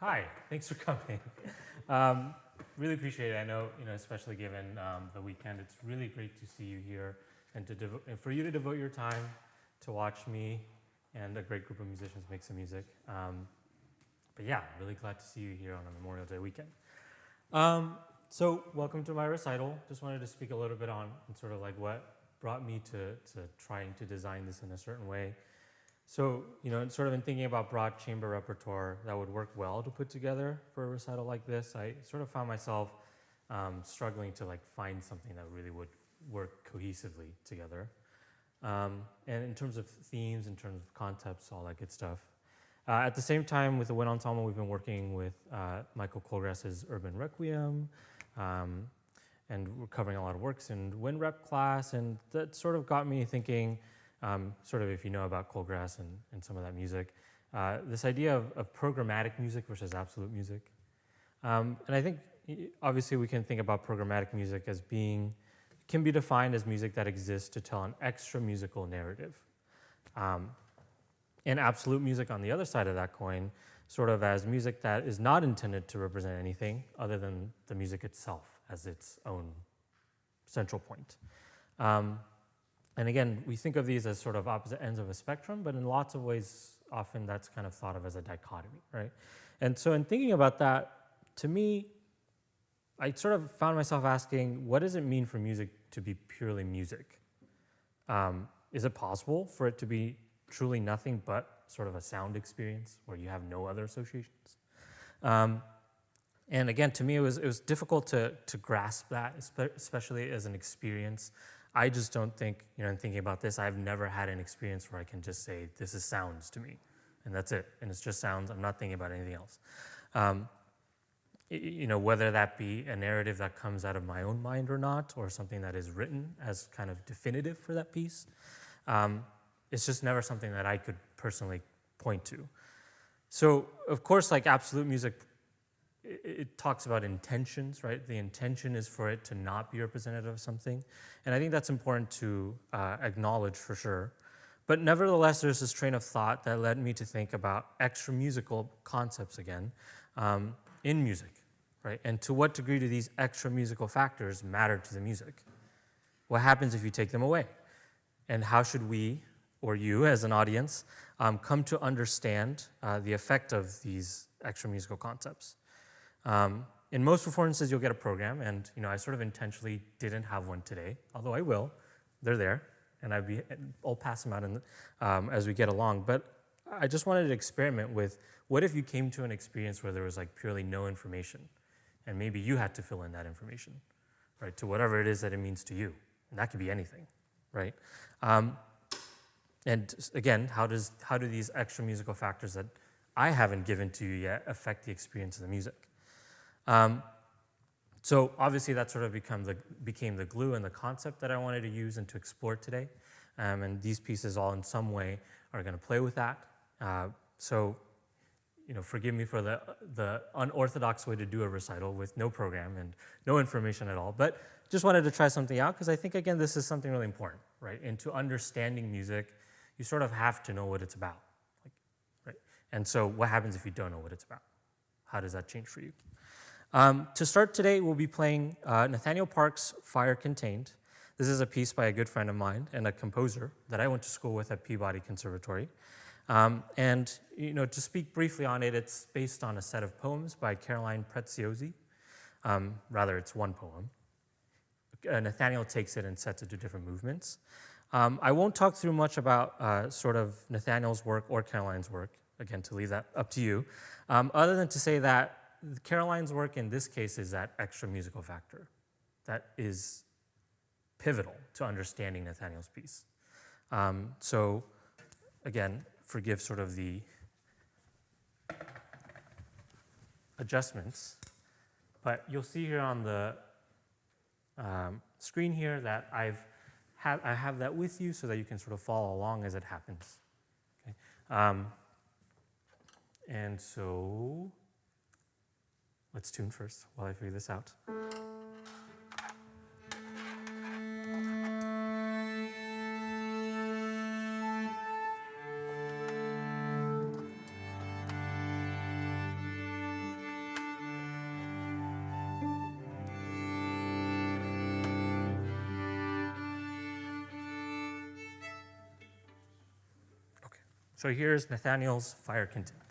Hi, thanks for coming. Really appreciate it. I know, especially given the weekend, it's really great to see you here and and for you to devote your time to watch me and a great group of musicians make some music. But yeah, really glad to see you here on a Memorial Day weekend. So welcome to my recital. Just wanted to speak a little bit on sort of like what brought me to trying to design this in a certain way. So, sort of in thinking about broad chamber repertoire that would work well to put together for a recital like this, I sort of found myself struggling to find something that really would work cohesively together. And in terms of themes, in terms of concepts, all that good stuff. At the same time, with the Wind Ensemble, we've been working with Michael Colgrass's Urban Requiem, and we're covering a lot of works in wind rep class, and that sort of got me thinking, sort of if you know about Colgrass and some of that music, this idea of programmatic music versus absolute music. And I think, obviously, we can think about programmatic music as can be defined as music that exists to tell an extra musical narrative. And absolute music on the other side of that coin, sort of as music that is not intended to represent anything other than the music itself as its own central point. And again, we think of these as sort of opposite ends of a spectrum, but in lots of ways, often that's kind of thought of as a dichotomy, right? And so in thinking about that, to me, I sort of found myself asking, what does it mean for music to be purely music? Is it possible for it to be truly nothing but sort of a sound experience where you have no other associations? And again, to me, it was difficult to grasp that, especially as an experience. I just don't think, in thinking about this, I've never had an experience where I can just say, this is sounds to me, and that's it. And it's just sounds. I'm not thinking about anything else. whether that be a narrative that comes out of my own mind or not, or something that is written as kind of definitive for that piece. It's just never something that I could personally point to. So, of course, like absolute music, it talks about intentions, right? The intention is for it to not be representative of something. And I think that's important to acknowledge for sure. But nevertheless, there's this train of thought that led me to think about extra musical concepts again in music, right? And to what degree do these extra musical factors matter to the music? What happens if you take them away? And how should we, or you as an audience, come to understand the effect of these extra musical concepts? In most performances, you'll get a program, and I sort of intentionally didn't have one today, although I will. They're there, and I'll pass them out as we get along. But I just wanted to experiment with, what if you came to an experience where there was like purely no information, and maybe you had to fill in that information, right, to whatever it is that it means to you, and that could be anything, right? And again, how do these extra musical factors that I haven't given to you yet affect the experience of the music? So obviously that sort of became the glue and the concept that I wanted to use and to explore today. And these pieces all in some way are going to play with that. So forgive me for the unorthodox way to do a recital with no program and no information at all. But just wanted to try something out because I think, again, this is something really important, right? Into understanding music, you sort of have to know what it's about, right? And so what happens if you don't know what it's about? How does that change for you? To start today, we'll be playing Nathaniel Park's Fire Contained. This is a piece by a good friend of mine and a composer that I went to school with at Peabody Conservatory. And to speak briefly on it, it's based on a set of poems by Caroline Preziosi. Rather, it's one poem. Nathaniel takes it and sets it to different movements. I won't talk through much about sort of Nathaniel's work or Caroline's work, again, to leave that up to you, other than to say that Caroline's work in this case is that extra musical factor that is pivotal to understanding Nathaniel's piece. So again, forgive sort of the adjustments, but you'll see here on the screen here that I have that with you so that you can sort of follow along as it happens. Okay? And so let's tune first while I figure this out. Okay, so here's Nathaniel's Fire Contained.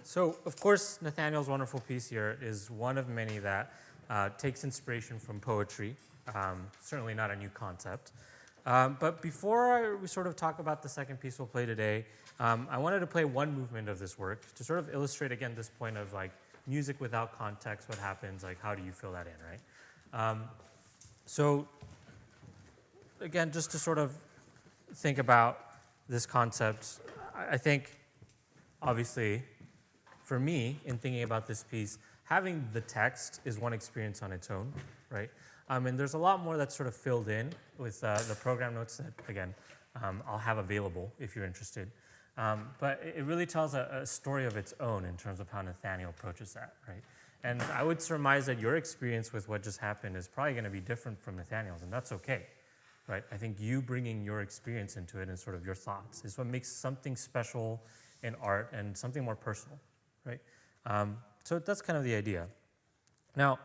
So, of course, Nathaniel's wonderful piece here is one of many that takes inspiration from poetry. Certainly not a new concept. But before we sort of talk about the second piece we'll play today, I wanted to play one movement of this work to sort of illustrate again this point of like music without context, what happens, like how do you fill that in, right? So again, just to sort of think about this concept, I think obviously for me in thinking about this piece, having the text is one experience on its own, right? And there's a lot more that's sort of filled in with the program notes that, again, I'll have available if you're interested. But it really tells a story of its own in terms of how Nathaniel approaches that, right? And I would surmise that your experience with what just happened is probably going to be different from Nathaniel's, and that's okay, right? I think you bringing your experience into it and sort of your thoughts is what makes something special in art and something more personal, right? So that's kind of the idea. Now,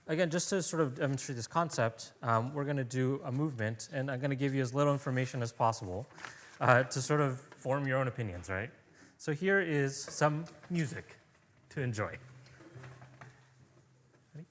again, just to sort of demonstrate this concept, we're going to do a movement, and I'm going to give you as little information as possible to sort of form your own opinions, right? So here is some music to enjoy. Ready?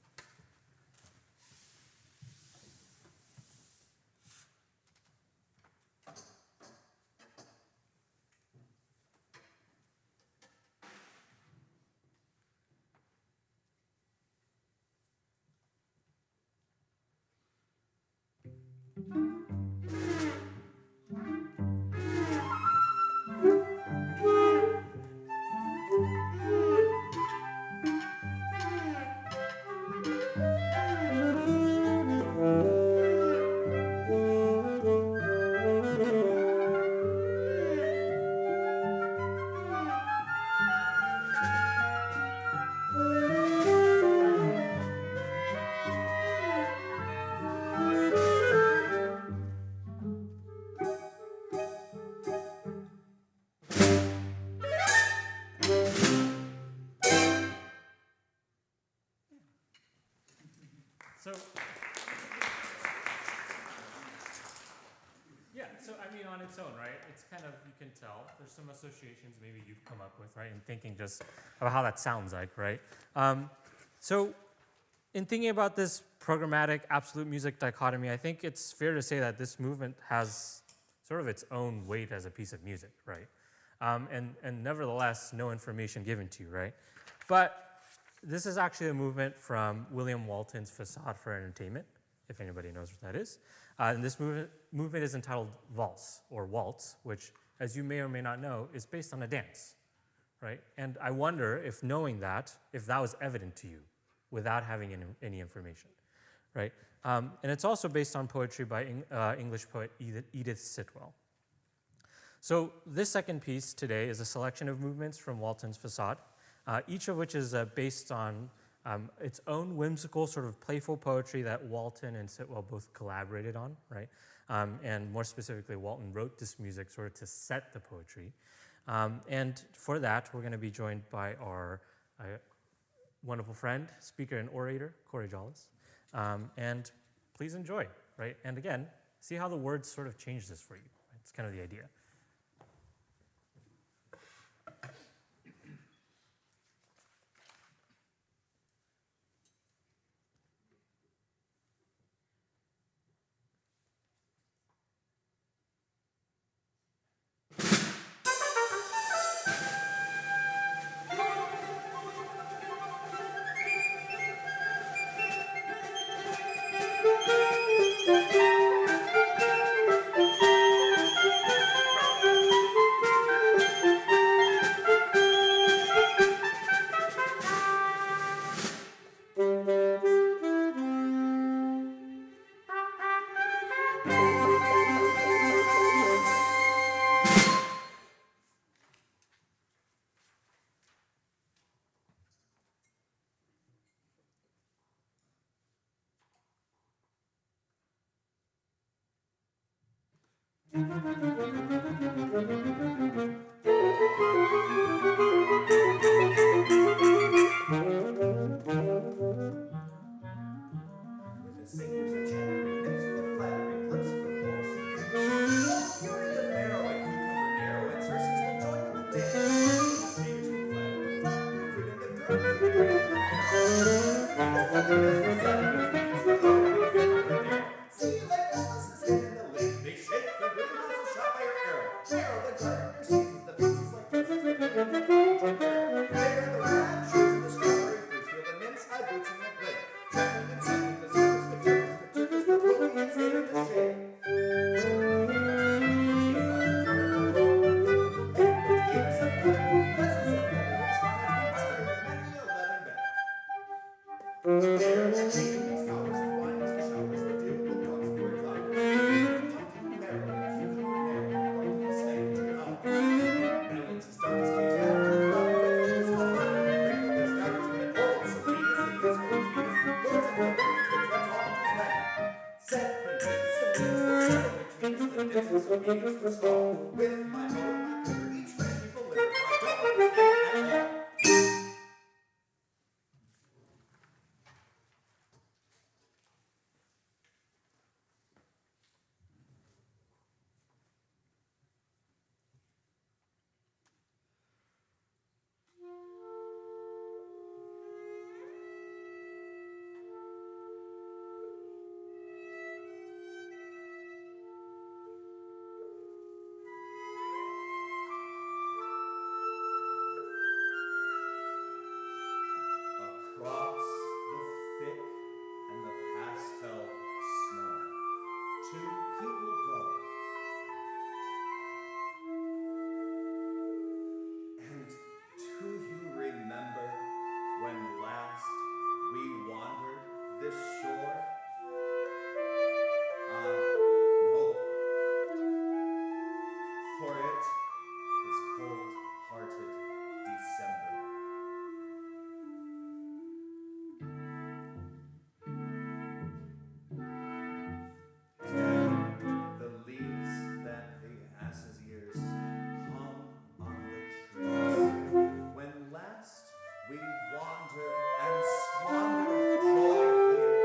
So, yeah, so I mean, on its own, right? It's kind of, you can tell, there's some associations maybe you've come up with, right? In thinking just about how that sounds like, right? So, in thinking about this programmatic absolute music dichotomy, I think it's fair to say that this movement has sort of its own weight as a piece of music, right? And nevertheless, no information given to you, right? But this is actually a movement from William Walton's Facade for Entertainment, if anybody knows what that is. And this movement is entitled Valse, or Waltz, which, as you may or may not know, is based on a dance, right? And I wonder if knowing that, if that was evident to you without having any information, right? And it's also based on poetry by English poet Edith Sitwell. So this second piece today is a selection of movements from Walton's Facade, each of which is based on its own whimsical, sort of playful poetry that Walton and Sitwell both collaborated on, right? And more specifically, Walton wrote this music sort of to set the poetry. And for that, we're going to be joined by our wonderful friend, speaker, and orator, Corey Jollis. And please enjoy, right? And again, see how the words sort of change this for you. It's kind of the idea. eat the skull with my own liquor. Each fish people live, I don't understand at all. Across the thick and the pastel snow, two people go. And do you remember when last we wandered this shore? No, for it is cold-hearted December. The leaves that the ass's ears hung on the trees. When last we wandered and squandered joy here.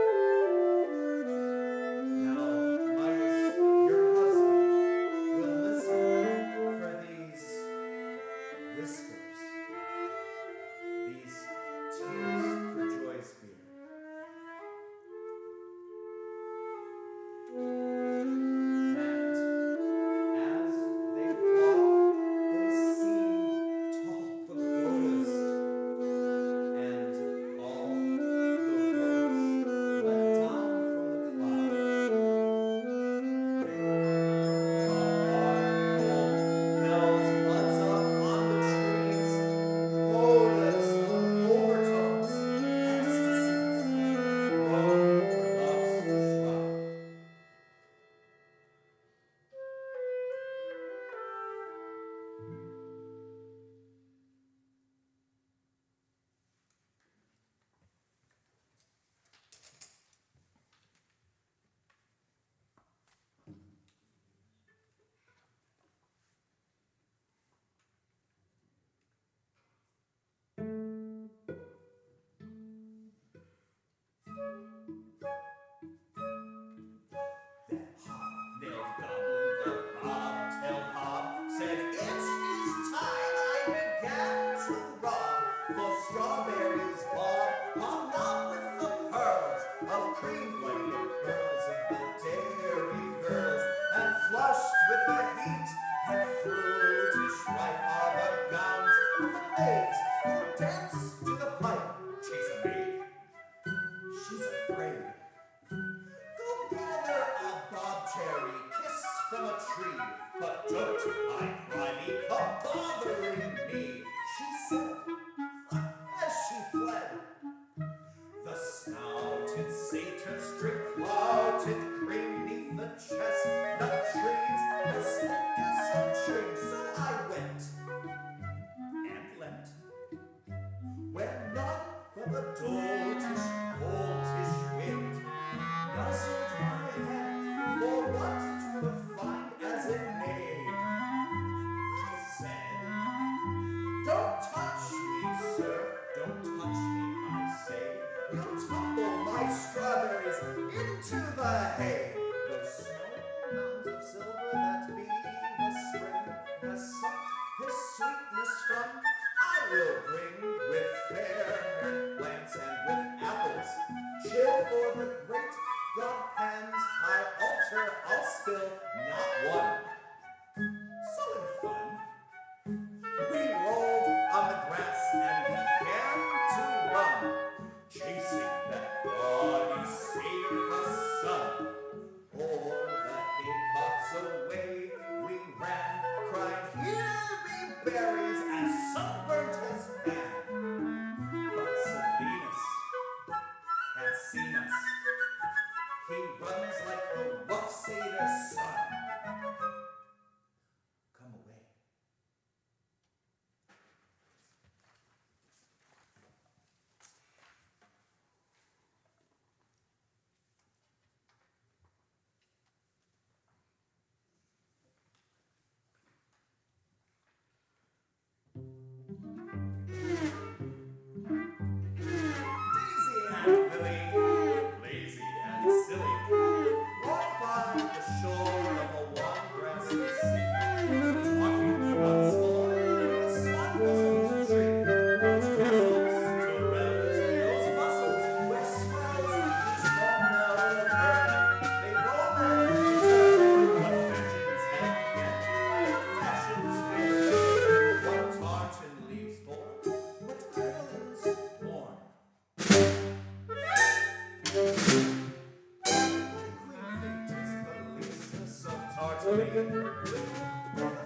Now, Midas, your husband, will listen for these whispers, these tears for joy's beer.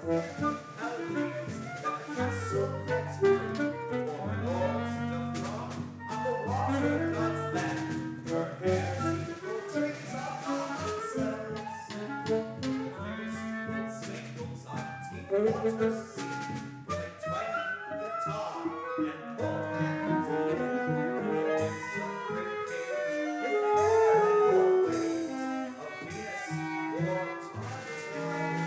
melodies that the castle gets free. For lords to throng on the water god's land. Her hair's equal trees of common sense. The fierce gold spangles on deep water sea. With a twang, guitar, and pull hands in. It's a great cage with air and gold waves of Venus or Tartine.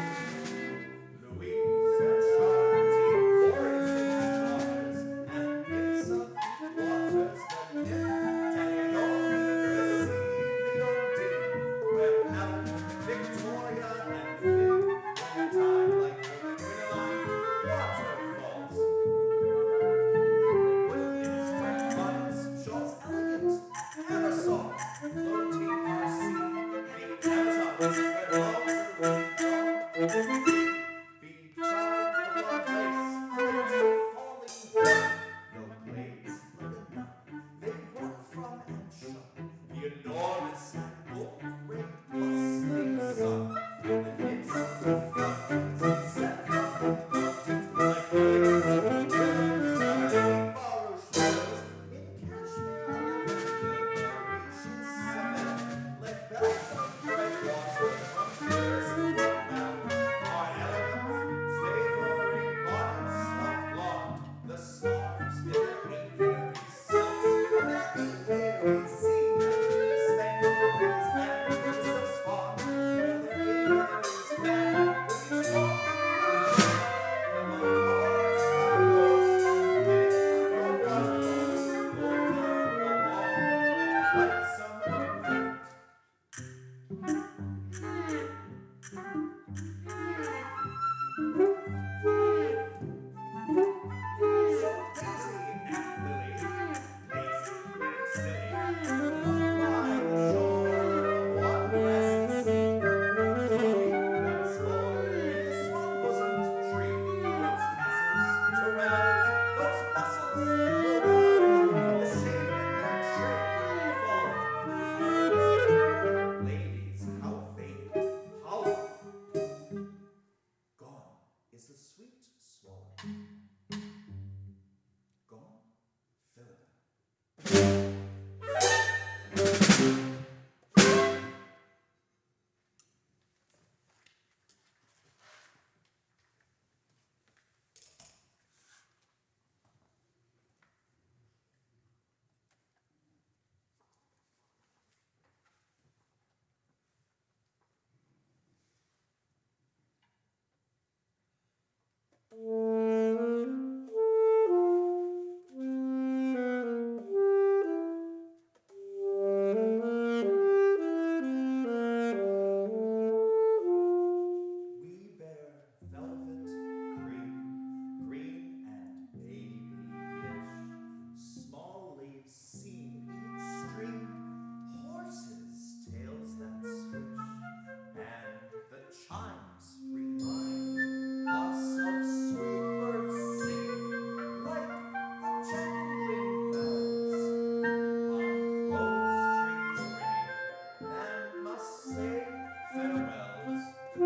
Louise and Charity pours in stars and gifts of deep waters the gift. Daniel receive the ordeal where Helen, Victoria, and Viv all die like the crinoline waterfalls. Williams, Bonnets, Shaw's elegant parasol, floating our sea, the Amazons, where loves are withdrawn. Beside the broad place, floating falling water, no blades like a gun, they run from and shun the enormous and gold-rayed bustling sun. In the midst of the fountains, set from the mountains, like waves of rivers, carrying borrowed shores. In Kashmir, on the Mauritius cement, like bells of bright water from clearest mount, are elegant, favoring bonnets of blonde, the stars in their aviary silks, and their aviary zenith, spangled wings and Joseph's fawn, while their aviaries fan with each long and the chords of those mid the waterfalls, over the long and lightsome night. So Daisy and Lily, lazy and silly, walk by the shore of one vast sea. Johnny once more in the swan-bosomed tree, those castles to round, those bustles around, the shape in their train fall. Ladies, how vain, how gone is the sweet swallow. Gone, Philida. We bear velvet green, green and babyish. Small leaves seam each stream, horses' tails that swish, and the chimes remind us of sweet birds singing like the jangling bells on rose trees ringing, and must say farewells to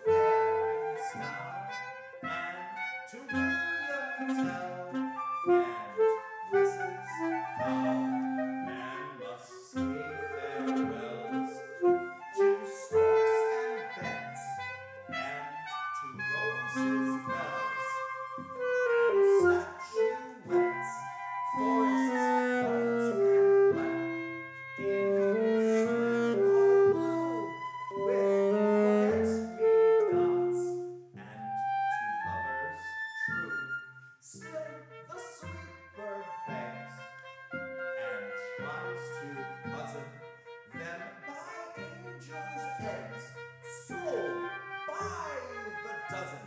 parents now, and to William Tell, and Mrs. Cow, and must say farewells to storks and beds, and to roses' bells, and statuettes, forests white and black, in spring or blue, with forget-me-nots, and to lovers true. Still the sweet bird begs, and tries to cozen them by angels' eggs, sold by the dozen.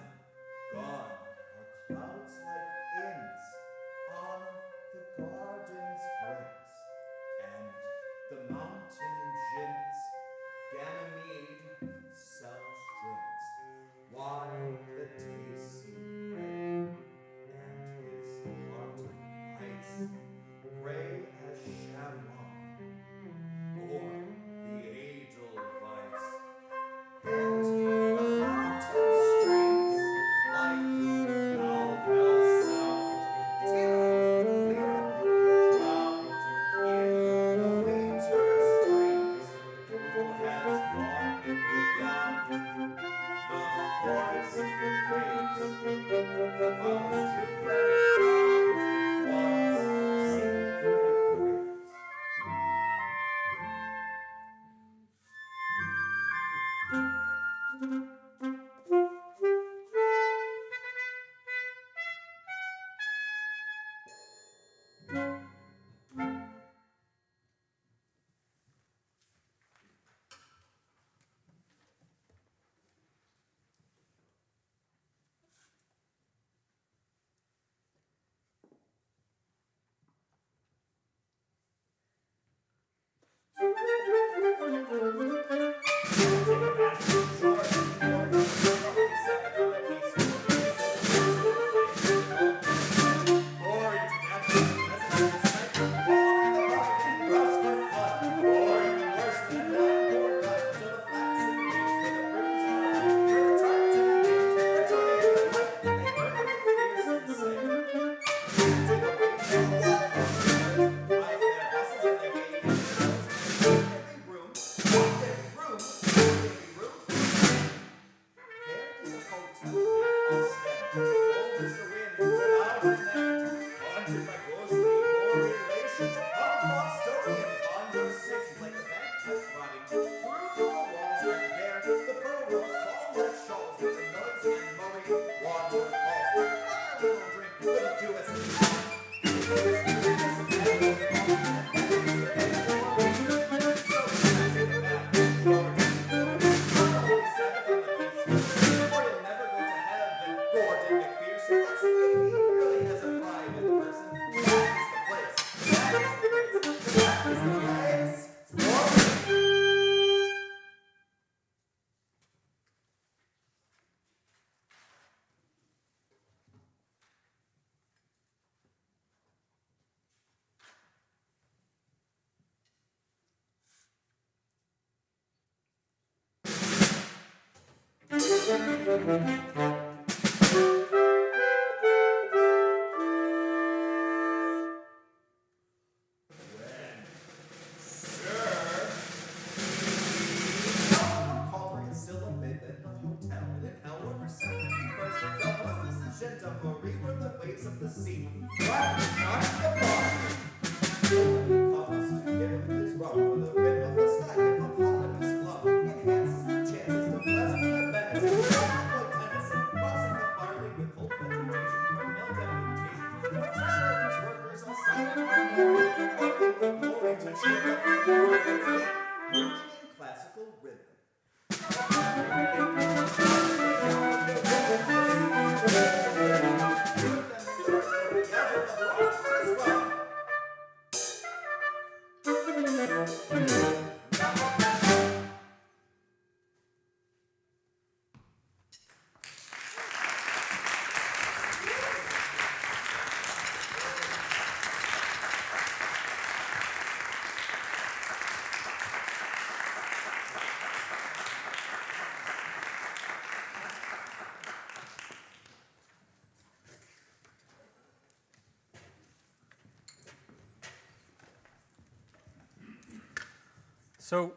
So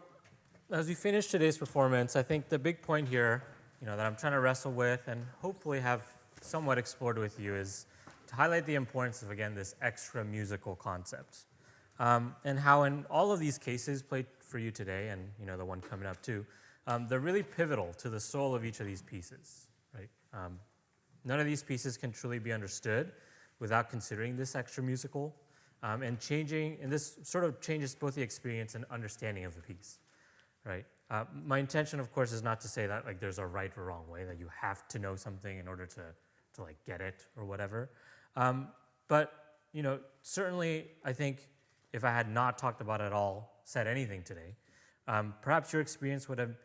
as we finish today's performance, I think the big point here, that I'm trying to wrestle with and hopefully have somewhat explored with you is to highlight the importance of, again, this extra musical concept. And how in all of these cases played for you today, and the one coming up too, they're really pivotal to the soul of each of these pieces, right? None of these pieces can truly be understood without considering this extra musical. And this sort of changes both the experience and understanding of the piece, right? My intention, of course, is not to say that there's a right or wrong way, that you have to know something in order to get it or whatever. But certainly, I think if I had not talked about it at all, said anything today, perhaps your experience wouldn't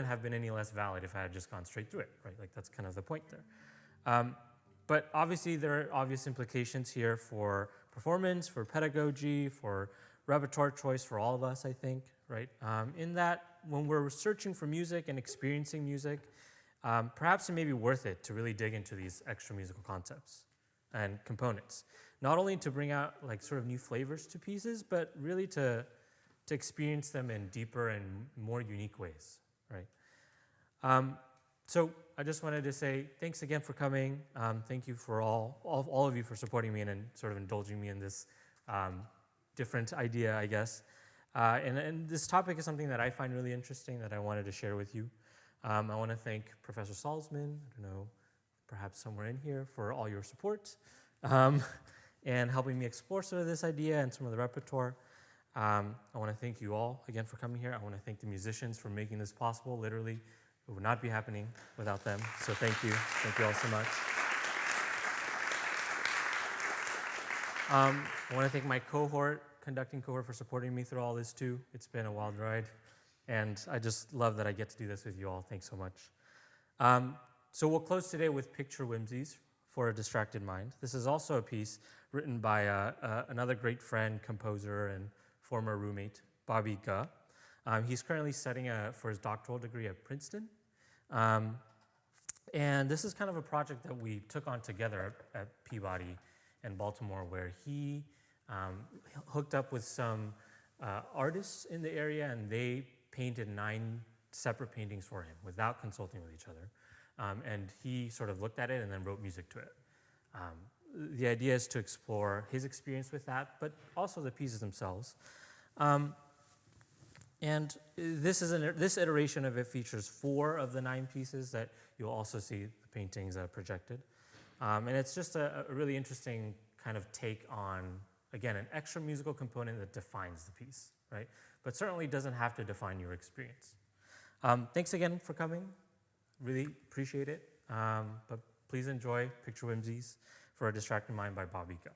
have been any less valid if I had just gone straight through it, right? That's kind of the point there. But obviously, there are obvious implications here for performance, for pedagogy, for repertoire choice for all of us, I think, right? In that, when we're searching for music and experiencing music, perhaps it may be worth it to really dig into these extra musical concepts and components. Not only to bring out sort of new flavors to pieces, but really to experience them in deeper and more unique ways, right? So I just wanted to say thanks again for coming. Thank you for all of you for supporting me and sort of indulging me in this different idea, I guess. And this topic is something that I find really interesting that I wanted to share with you. I want to thank Professor Salzman, I don't know, perhaps somewhere in here, for all your support and helping me explore sort of this idea and some of the repertoire. I want to thank you all again for coming here. I want to thank the musicians for making this possible. Literally, it would not be happening without them. So thank you. Thank you all so much. I want to thank my conducting cohort for supporting me through all this too. It's been a wild ride. And I just love that I get to do this with you all. Thanks so much. So we'll close today with Picture Whimsies for a Distracted Mind. This is also a piece written by another great friend, composer, and former roommate, Bobby Ga. He's currently studying for his doctoral degree at Princeton. And this is kind of a project that we took on together at Peabody in Baltimore, where he hooked up with some artists in the area, and they painted 9 separate paintings for him without consulting with each other. And he sort of looked at it and then wrote music to it. The idea is to explore his experience with that, but also the pieces themselves. And this iteration of it features 4 of the 9 pieces that you'll also see the paintings projected. And it's just a really interesting kind of take on, again, an extra musical component that defines the piece, right? But certainly doesn't have to define your experience. Thanks again for coming. Really appreciate it. But please enjoy Picture Whimsies for a Distracted Mind by Bobby Ga.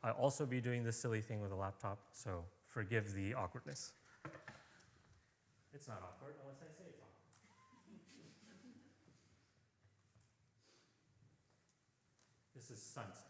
I'll also be doing this silly thing with a laptop, so forgive the awkwardness. It's not awkward unless I say it's awkward. This is Sunset.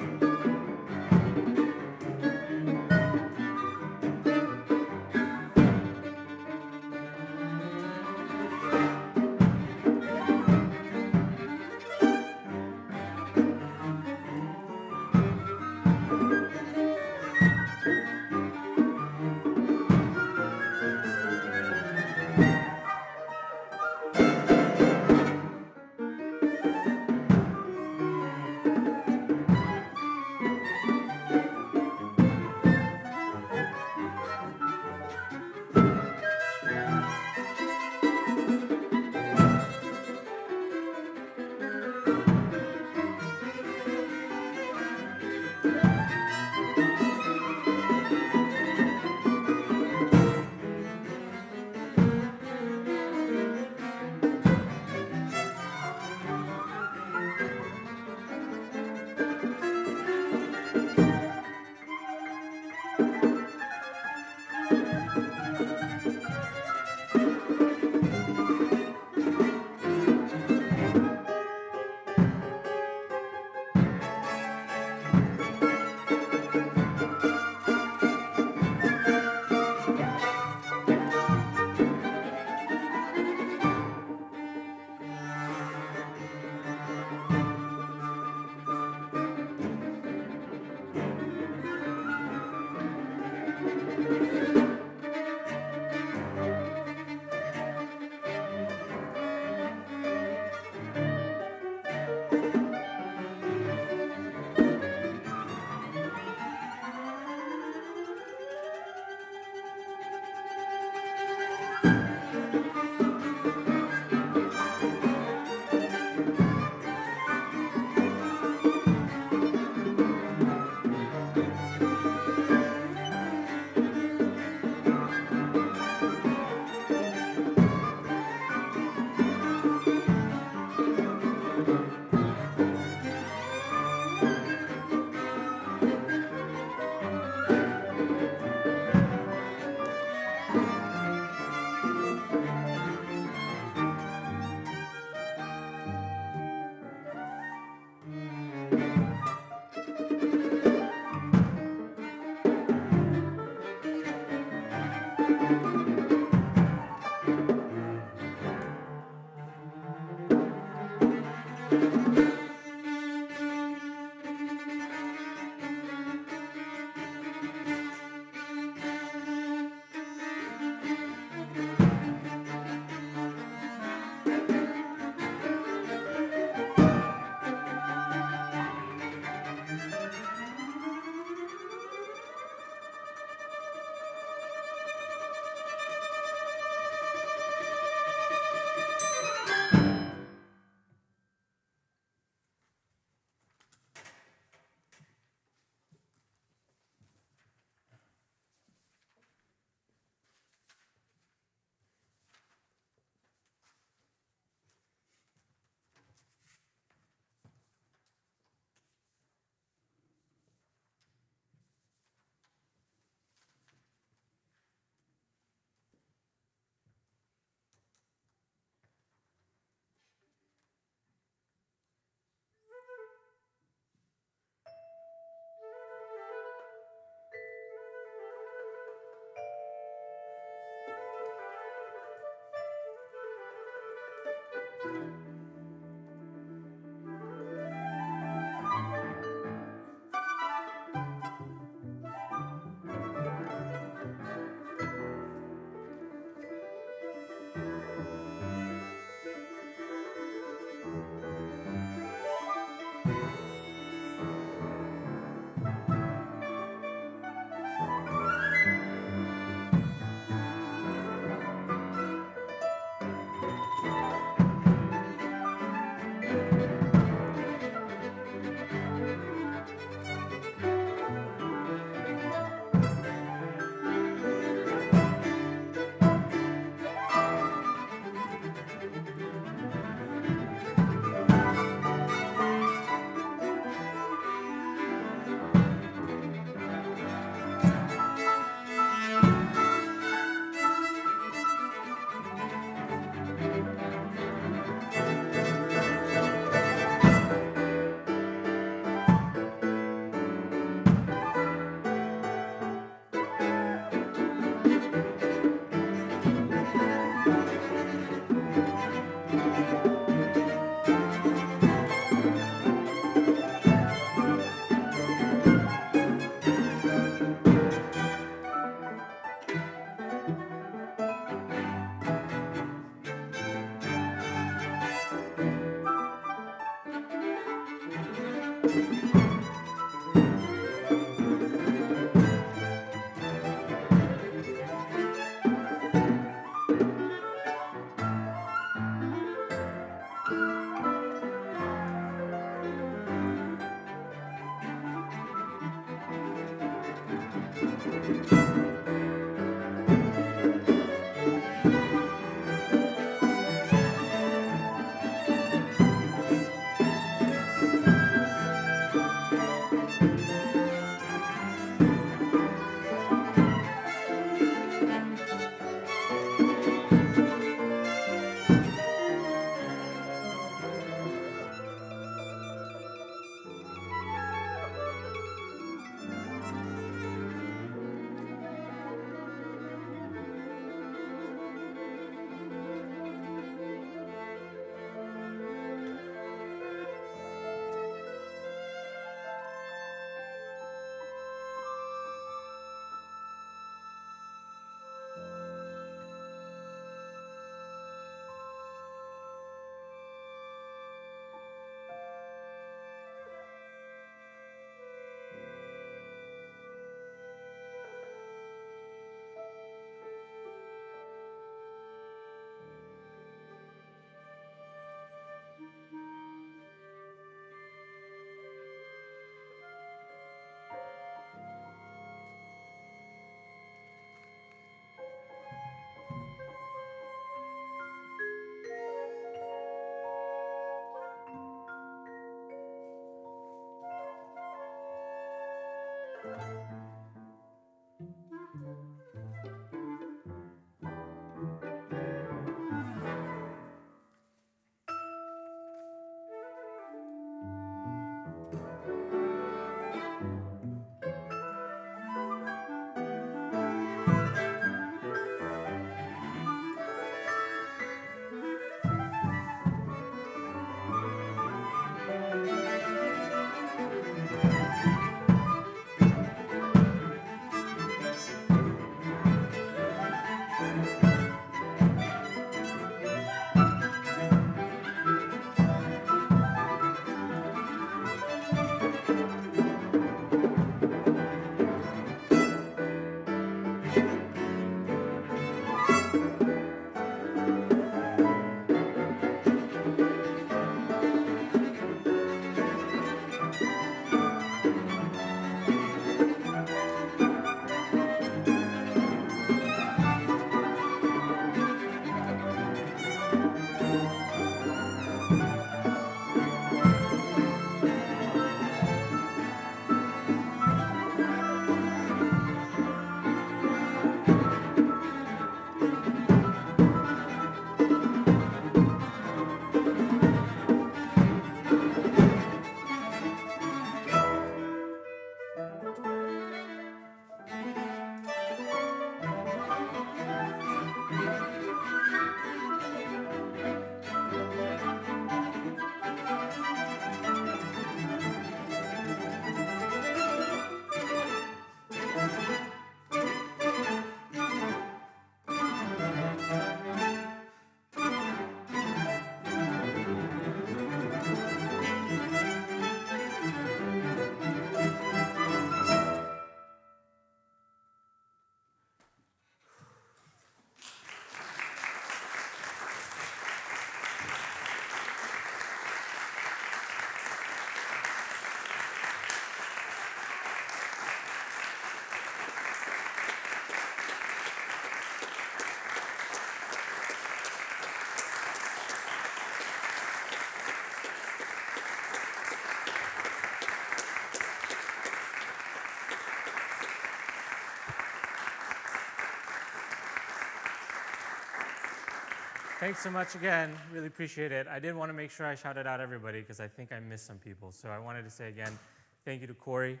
Thanks so much again. Really appreciate it. I did want to make sure I shouted out everybody because I think I missed some people. So I wanted to say again, thank you to Corey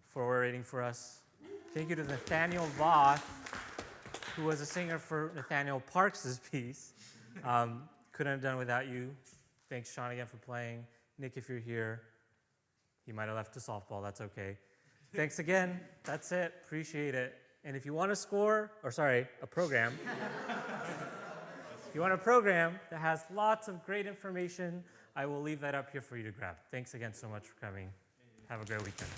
for orating for us. Thank you to Nathaniel Voth, who was a singer for Nathaniel Parks' piece. Couldn't have done without you. Thanks, Sean, again for playing. Nick, if you're here, he might have left to softball. That's okay. Thanks again. That's it. Appreciate it. And if you want a program, if you want a program that has lots of great information, I will leave that up here for you to grab. Thanks again so much for coming. Have a great weekend.